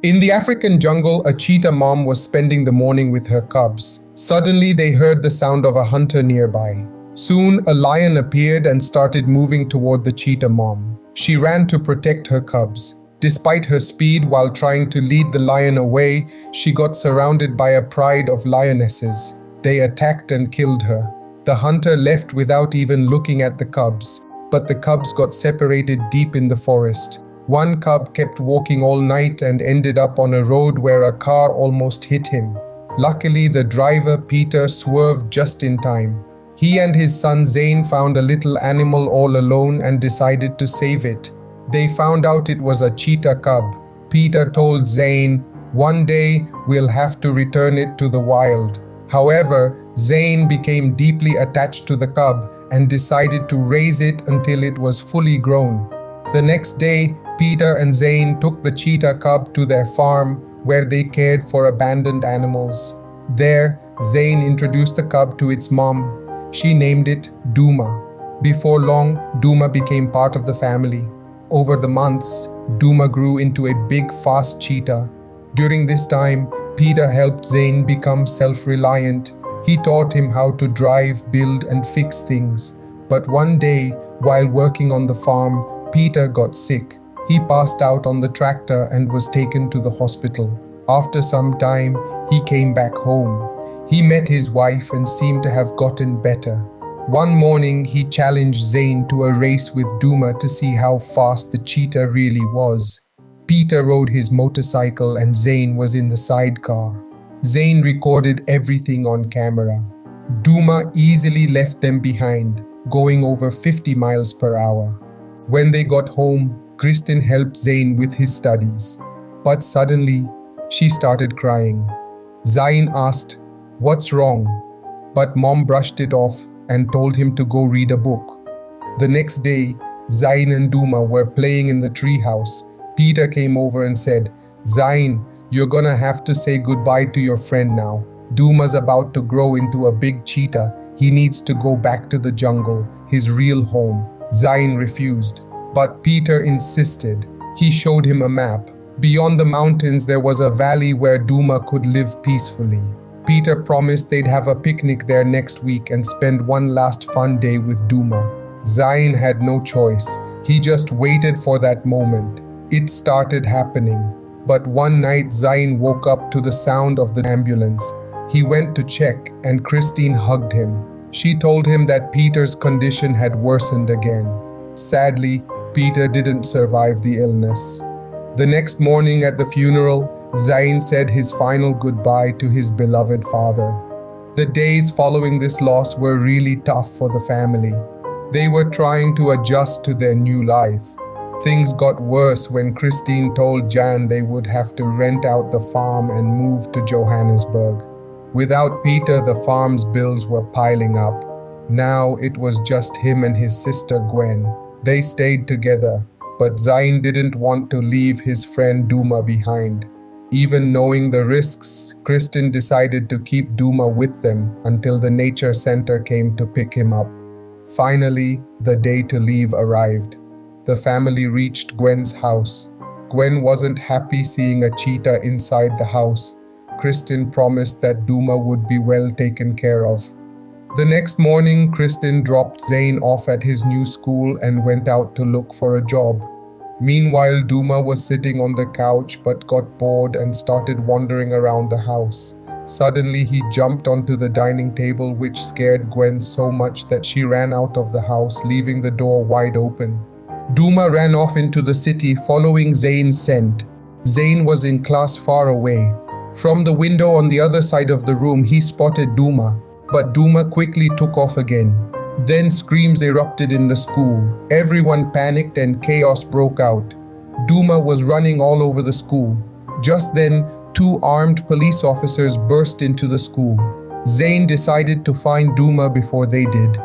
In the African jungle, a cheetah mom was spending the morning with her cubs. Suddenly, they heard the sound of a hunter nearby. Soon, a lion appeared and started moving toward the cheetah mom. She ran to protect her cubs. Despite her speed while trying to lead the lion away, she got surrounded by a pride of lionesses. They attacked and killed her. The hunter left without even looking at the cubs, but the cubs got separated deep in the forest. One cub kept walking all night and ended up on a road where a car almost hit him. Luckily, the driver, Peter, swerved just in time. He and his son Zane found a little animal all alone and decided to save it. They found out it was a cheetah cub. Peter told Zane, "One day we'll have to return it to the wild." However, Zane became deeply attached to the cub and decided to raise it until it was fully grown. The next day, Peter and Zane took the cheetah cub to their farm where they cared for abandoned animals. There, Zane introduced the cub to its mom. She named it Duma. Before long, Duma became part of the family. Over the months, Duma grew into a big, fast cheetah. During this time, Peter helped Zane become self-reliant. He taught him how to drive, build, and fix things. But one day, while working on the farm, Peter got sick. He passed out on the tractor and was taken to the hospital. After some time, he came back home. He met his wife and seemed to have gotten better. One morning, he challenged Zane to a race with Duma to see how fast the cheetah really was. Peter rode his motorcycle and Zane was in the sidecar. Zane recorded everything on camera. Duma easily left them behind, going over 50 miles per hour. When they got home, Kristen helped Zane with his studies. But suddenly, she started crying. Zane asked, "What's wrong?" But Mom brushed it off and told him to go read a book. The next day, Zane and Duma were playing in the treehouse. Peter came over and said, "Zane, you're gonna have to say goodbye to your friend now. Duma's about to grow into a big cheetah. He needs to go back to the jungle, his real home." Zane refused, but Peter insisted. He showed him a map. Beyond the mountains, there was a valley where Duma could live peacefully. Peter promised they'd have a picnic there next week and spend one last fun day with Duma. Zane had no choice. He just waited for that moment. It started happening. But one night, Zane woke up to the sound of the ambulance. He went to check and Christine hugged him. She told him that Peter's condition had worsened again. Sadly, Peter didn't survive the illness. The next morning at the funeral, Zane said his final goodbye to his beloved father. The days following this loss were really tough for the family. They were trying to adjust to their new life. Things got worse when Christine told Jan they would have to rent out the farm and move to Johannesburg. Without Peter, the farm's bills were piling up. Now it was just him and his sister Gwen. They stayed together, but Zane didn't want to leave his friend Duma behind. Even knowing the risks, Kristen decided to keep Duma with them until the nature center came to pick him up. Finally, the day to leave arrived. The family reached Gwen's house. Gwen wasn't happy seeing a cheetah inside the house. Kristen promised that Duma would be well taken care of. The next morning, Kristen dropped Zane off at his new school and went out to look for a job. Meanwhile, Duma was sitting on the couch but got bored and started wandering around the house. Suddenly, he jumped onto the dining table, which scared Gwen so much that she ran out of the house, leaving the door wide open. Duma ran off into the city, following Zane's scent. Zane was in class far away. From the window on the other side of the room, he spotted Duma, but Duma quickly took off again. Then screams erupted in the school. Everyone panicked and chaos broke out. Duma was running all over the school. Just then, 2 armed police officers burst into the school. Zane decided to find Duma before they did.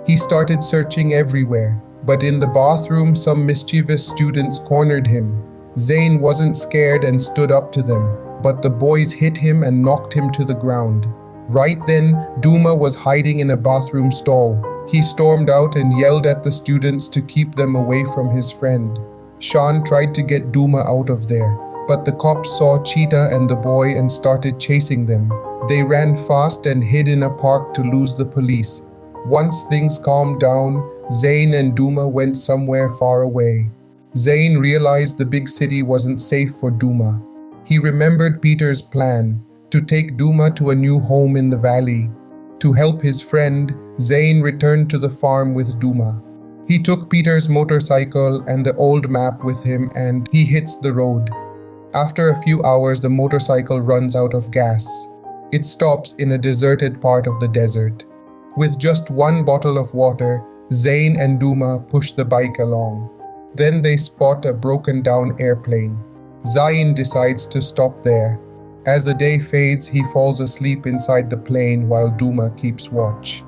He started searching everywhere, but in the bathroom, some mischievous students cornered him. Zane wasn't scared and stood up to them, but the boys hit him and knocked him to the ground. Right then, Duma was hiding in a bathroom stall. He stormed out and yelled at the students to keep them away from his friend. Sean tried to get Duma out of there, but the cops saw Cheetah and the boy and started chasing them. They ran fast and hid in a park to lose the police. Once things calmed down, Zayn and Duma went somewhere far away. Zayn realized the big city wasn't safe for Duma. He remembered Peter's plan to take Duma to a new home in the valley. To help his friend, Zayn returned to the farm with Duma. He took Peter's motorcycle and the old map with him and he hits the road. After a few hours, the motorcycle runs out of gas. It stops in a deserted part of the desert. With just one bottle of water, Zayn and Duma push the bike along. Then they spot a broken down airplane. Zayn decides to stop there. As the day fades, he falls asleep inside the plane while Duma keeps watch.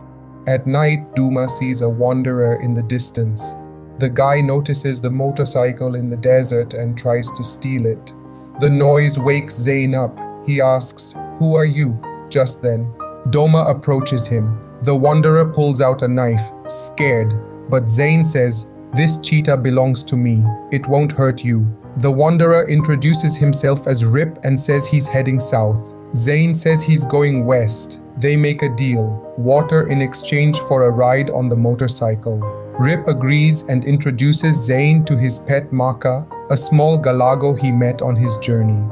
At night, Duma sees a wanderer in the distance. The guy notices the motorcycle in the desert and tries to steal it. The noise wakes Zayn up. He asks, "Who are you?" Just then, Duma approaches him. The wanderer pulls out a knife, scared, but Zayn says, "This cheetah belongs to me. It won't hurt you." The wanderer introduces himself as Rip and says he's heading south. Zayn says he's going west. They make a deal, water in exchange for a ride on the motorcycle. Rip agrees and introduces Zayn to his pet Maka, a small galago he met on his journey.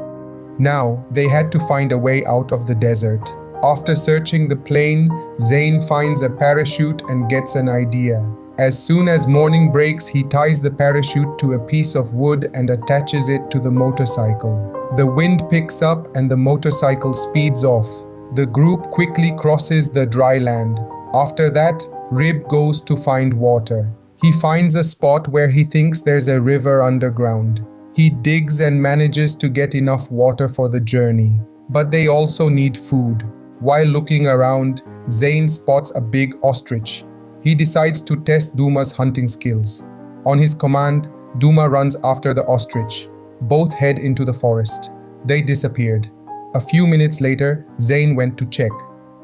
Now, they had to find a way out of the desert. After searching the plane, Zayn finds a parachute and gets an idea. As soon as morning breaks, he ties the parachute to a piece of wood and attaches it to the motorcycle. The wind picks up and the motorcycle speeds off. The group quickly crosses the dry land. After that, Rib goes to find water. He finds a spot where he thinks there's a river underground. He digs and manages to get enough water for the journey. But they also need food. While looking around, Zayn spots a big ostrich. He decides to test Duma's hunting skills. On his command, Duma runs after the ostrich. Both head into the forest. They disappeared. A few minutes later, Zayn went to check,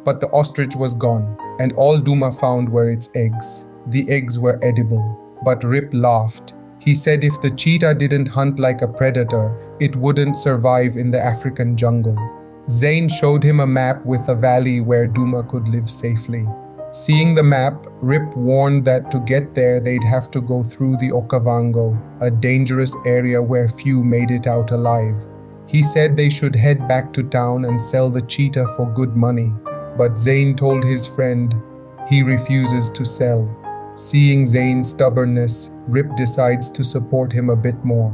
but the ostrich was gone, and all Duma found were its eggs. The eggs were edible, but Rip laughed. He said if the cheetah didn't hunt like a predator, it wouldn't survive in the African jungle. Zayn showed him a map with a valley where Duma could live safely. Seeing the map, Rip warned that to get there they'd have to go through the Okavango, a dangerous area where few made it out alive. He said they should head back to town and sell the cheetah for good money, but Zayn told his friend he refuses to sell. Seeing Zayn's stubbornness, Rip decides to support him a bit more.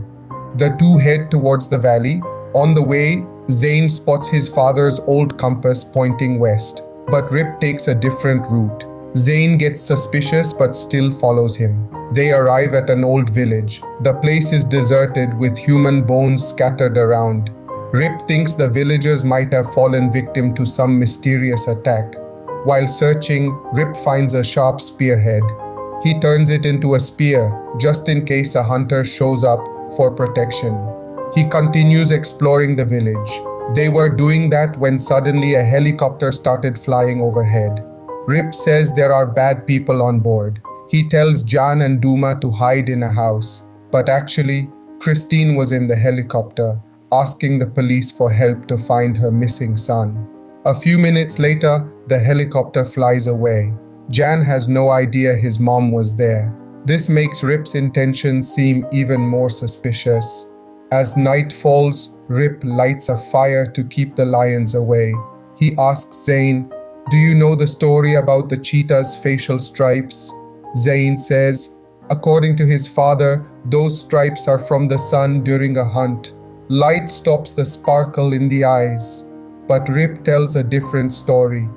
The two head towards the valley. On the way, Zayn spots his father's old compass pointing west, but Rip takes a different route. Zayn gets suspicious but still follows him. They arrive at an old village. The place is deserted with human bones scattered around. Rip thinks the villagers might have fallen victim to some mysterious attack. While searching, Rip finds a sharp spearhead. He turns it into a spear, just in case a hunter shows up for protection. He continues exploring the village. They were doing that when suddenly a helicopter started flying overhead. Rip says there are bad people on board. He tells Jan and Duma to hide in a house, but actually, Christine was in the helicopter, asking the police for help to find her missing son. A few minutes later, the helicopter flies away. Jan has no idea his mom was there. This makes Rip's intentions seem even more suspicious. As night falls, Rip lights a fire to keep the lions away. He asks Zayn, "Do you know the story about the cheetah's facial stripes?" Zayn says, according to his father, those stripes are from the sun during a hunt. Light stops the sparkle in the eyes. But Rip tells a different story.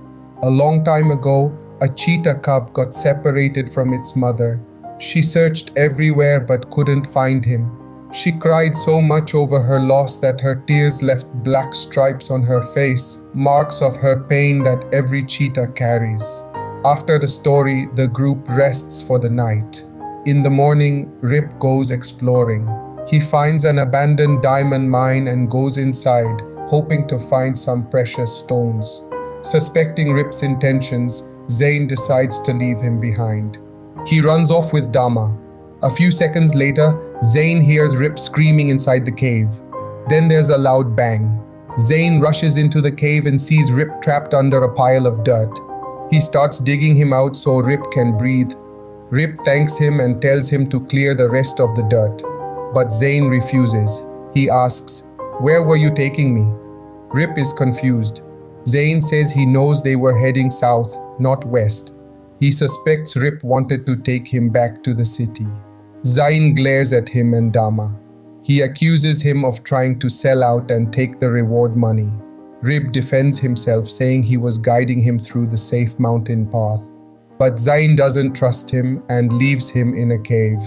A long time ago, a cheetah cub got separated from its mother. She searched everywhere but couldn't find him. She cried so much over her loss that her tears left black stripes on her face, marks of her pain that every cheetah carries. After the story, the group rests for the night. In the morning, Rip goes exploring. He finds an abandoned diamond mine and goes inside, hoping to find some precious stones. Suspecting Rip's intentions, Zayn decides to leave him behind. He runs off with Dama. A few seconds later, Zayn hears Rip screaming inside the cave. Then there's a loud bang. Zayn rushes into the cave and sees Rip trapped under a pile of dirt. He starts digging him out so Rip can breathe. Rip thanks him and tells him to clear the rest of the dirt. But Zayn refuses. He asks, "Where were you taking me?" Rip is confused. Zayn says he knows they were heading south, not west. He suspects Rip wanted to take him back to the city. Zayn glares at him and Duma. He accuses him of trying to sell out and take the reward money. Rip defends himself, saying he was guiding him through the safe mountain path. But Zayn doesn't trust him and leaves him in a cave.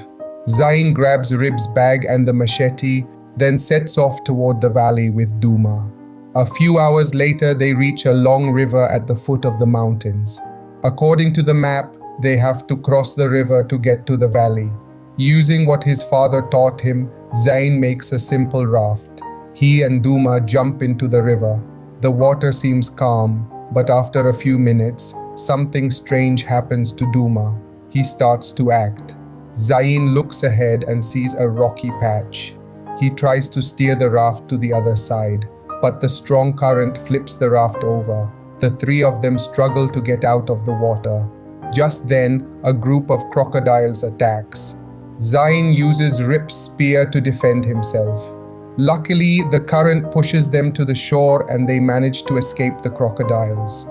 Zayn grabs Rip's bag and the machete, then sets off toward the valley with Duma. A few hours later, they reach a long river at the foot of the mountains. According to the map, they have to cross the river to get to the valley. Using what his father taught him, Zayn makes a simple raft. He and Duma jump into the river. The water seems calm, but after a few minutes, something strange happens to Duma. He starts to act. Zayn looks ahead and sees a rocky patch. He tries to steer the raft to the other side, but the strong current flips the raft over. The three of them struggle to get out of the water. Just then, a group of crocodiles attacks. Zayn uses Rip's spear to defend himself. Luckily, the current pushes them to the shore and they manage to escape the crocodiles.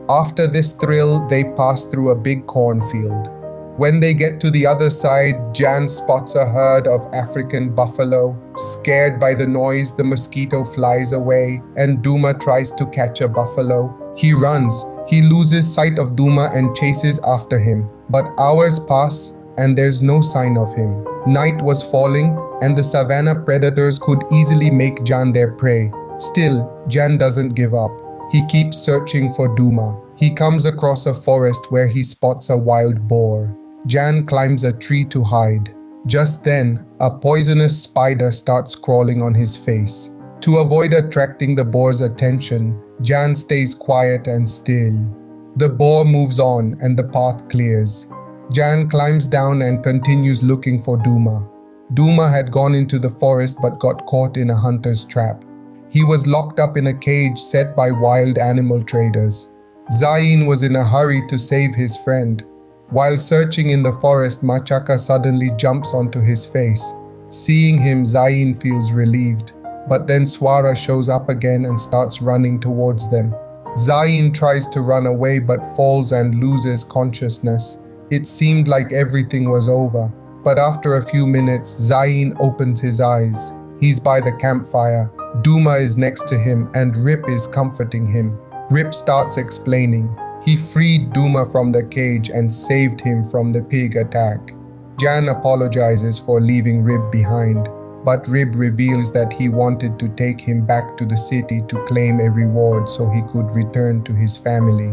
After this thrill, they pass through a big cornfield. When they get to the other side, Jan spots a herd of African buffalo. Scared by the noise, the mosquito flies away and Duma tries to catch a buffalo. He runs. He loses sight of Duma and chases after him. But hours pass and there's no sign of him. Night was falling and the savannah predators could easily make Jan their prey. Still, Jan doesn't give up. He keeps searching for Duma. He comes across a forest where he spots a wild boar. Jan climbs a tree to hide. Just then, a poisonous spider starts crawling on his face. To avoid attracting the boar's attention, Jan stays quiet and still. The boar moves on and the path clears. Jan climbs down and continues looking for Duma. Duma had gone into the forest but got caught in a hunter's trap. He was locked up in a cage set by wild animal traders. Zayn was in a hurry to save his friend. While searching in the forest, Machaka suddenly jumps onto his face. Seeing him, Zayn feels relieved. But then Swara shows up again and starts running towards them. Zayn tries to run away but falls and loses consciousness. It seemed like everything was over. But after a few minutes, Zayn opens his eyes. He's by the campfire. Duma is next to him and Rip is comforting him. Rip starts explaining. He freed Duma from the cage and saved him from the pig attack. Jan apologizes for leaving Rip behind, but Rip reveals that he wanted to take him back to the city to claim a reward so he could return to his family.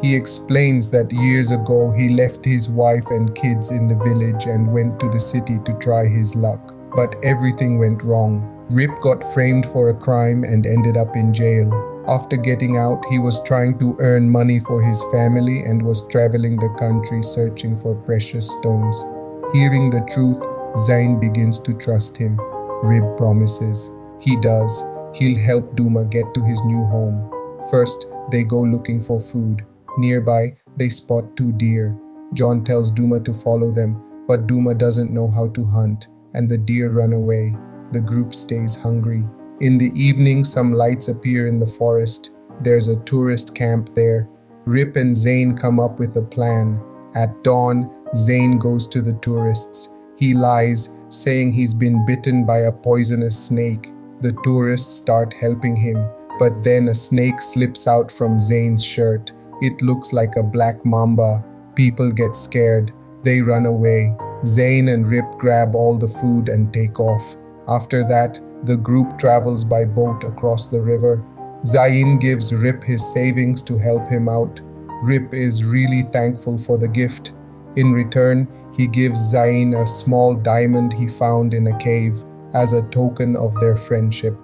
He explains that years ago he left his wife and kids in the village and went to the city to try his luck, but everything went wrong. Rip got framed for a crime and ended up in jail. After getting out, he was trying to earn money for his family and was traveling the country searching for precious stones. Hearing the truth, Zayn begins to trust him. Rip promises. He does. He'll help Duma get to his new home. First, they go looking for food. Nearby, they spot 2 deer. John tells Duma to follow them, but Duma doesn't know how to hunt, and the deer run away. The group stays hungry. In the evening, some lights appear in the forest. There's a tourist camp there. Rip and Zayn come up with a plan. At dawn, Zayn goes to the tourists. He lies, saying he's been bitten by a poisonous snake. The tourists start helping him, but then a snake slips out from Zayn's shirt. It looks like a black mamba. People get scared. They run away. Zayn and Rip grab all the food and take off. After that, the group travels by boat across the river. Zayn gives Rip his savings to help him out. Rip is really thankful for the gift. In return, he gives Zayn a small diamond he found in a cave as a token of their friendship.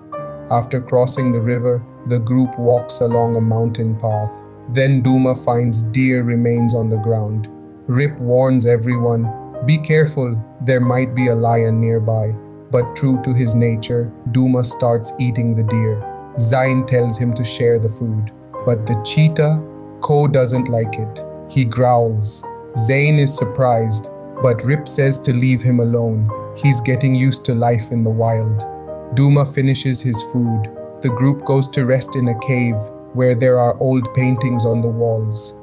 After crossing the river, the group walks along a mountain path. Then Duma finds deer remains on the ground. Rip warns everyone, "Be careful, there might be a lion nearby." but true to his nature, Duma starts eating the deer. Zain tells him to share the food, but the cheetah, Ko, doesn't like it. He growls. Zain is surprised, but Rip says to leave him alone. He's getting used to life in the wild. Duma finishes his food. The group goes to rest in a cave where there are old paintings on the walls.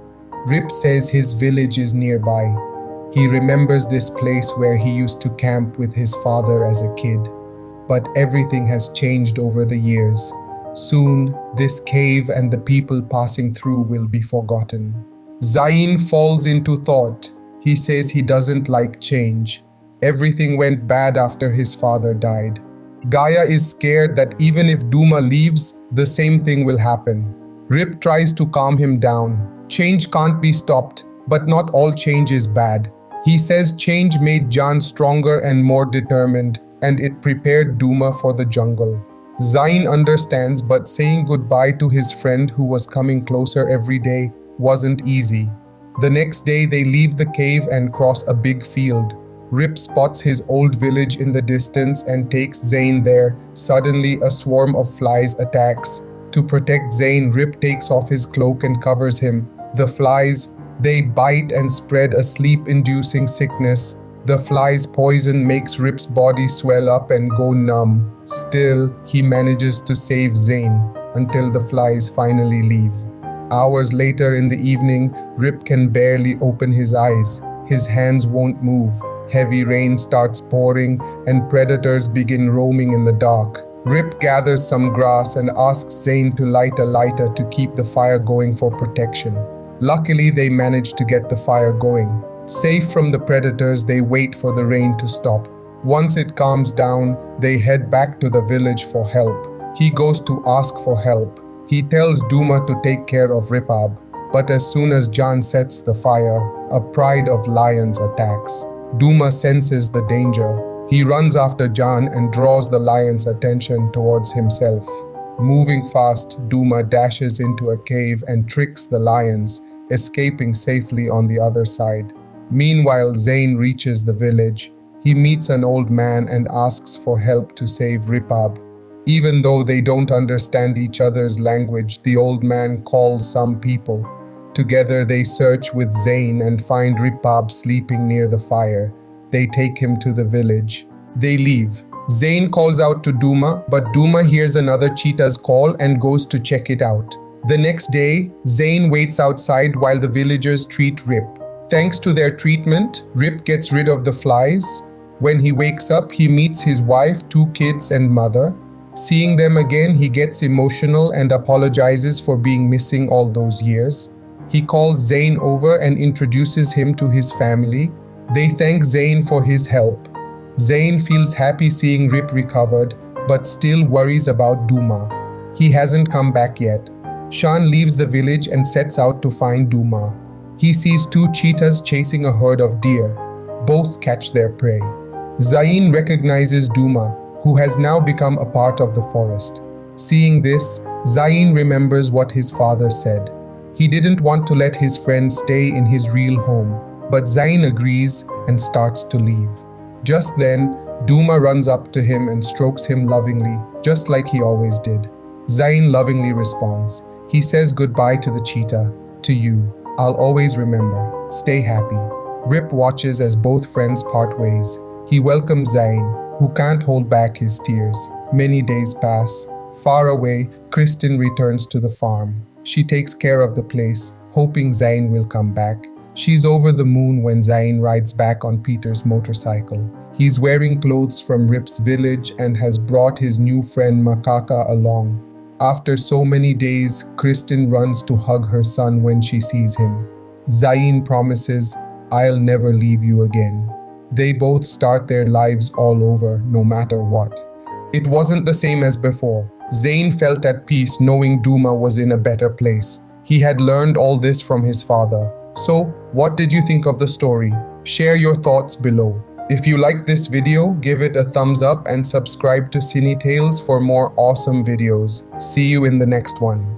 Rip says his village is nearby. He remembers this place where he used to camp with his father as a kid. But everything has changed over the years. Soon, this cave and the people passing through will be forgotten. Zain falls into thought. He says he doesn't like change. Everything went bad after his father died. Gaia is scared that even if Duma leaves, the same thing will happen. Rip tries to calm him down. Change can't be stopped, but not all change is bad. He says change made Jan stronger and more determined, and it prepared Duma for the jungle. Zain understands, but saying goodbye to his friend who was coming closer every day wasn't easy. The next day they leave the cave and cross a big field. Rip spots his old village in the distance and takes Zain there. Suddenly a swarm of flies attacks. To protect Zain, Rip takes off his cloak and covers him. The flies, they bite and spread a sleep-inducing sickness. The flies' poison makes Rip's body swell up and go numb. Still, he manages to save Zain until the flies finally leave. Hours later in the evening, Rip can barely open his eyes. His hands won't move. Heavy rain starts pouring and predators begin roaming in the dark. Rip gathers some grass and asks Zain to light a lighter to keep the fire going for protection. Luckily, they manage to get the fire going. Safe from the predators, they wait for the rain to stop. Once it calms down, they head back to the village for help. He goes to ask for help. He tells Duma to take care of Ripab, but as soon as Jan sets the fire, a pride of lions attacks. Duma senses the danger. He runs after Jan and draws the lion's attention towards himself. Moving fast, Duma dashes into a cave and tricks the lions, escaping safely on the other side. Meanwhile, Zain reaches the village. He meets an old man and asks for help to save Ripab. Even though they don't understand each other's language, the old man calls some people. Together they search with Zain and find Ripab sleeping near the fire. They take him to the village. They leave. Zain calls out to Duma, but Duma hears another cheetah's call and goes to check it out. The next day, Zain waits outside while the villagers treat Rip. Thanks to their treatment, Rip gets rid of the flies. When he wakes up, he meets his wife, 2 kids, and mother. Seeing them again, he gets emotional and apologizes for being missing all those years. He calls Zain over and introduces him to his family. They thank Zain for his help. Zain feels happy seeing Rip recovered, but still worries about Duma. He hasn't come back yet. Shan leaves the village and sets out to find Duma. He sees 2 cheetahs chasing a herd of deer. Both catch their prey. Zain recognizes Duma, who has now become a part of the forest. Seeing this, Zain remembers what his father said. He didn't want to let his friend stay in his real home, but Zain agrees and starts to leave. Just then, Duma runs up to him and strokes him lovingly, just like he always did. Zain lovingly responds. He says goodbye to the cheetah. To you, I'll always remember. Stay happy. Rip watches as both friends part ways. He welcomes Zain, who can't hold back his tears. Many days pass. Far away, Kristin returns to the farm. She takes care of the place, hoping Zain will come back. She's over the moon when Zain rides back on Peter's motorcycle. He's wearing clothes from Rip's village and has brought his new friend Makaka along. After so many days, Kristin runs to hug her son when she sees him. Zain promises, "I'll never leave you again." They both start their lives all over, no matter what. It wasn't the same as before. Zain felt at peace knowing Duma was in a better place. He had learned all this from his father. So, what did you think of the story? Share your thoughts below. If you liked this video, give it a thumbs up and subscribe to Cine Tales for more awesome videos. See you in the next one.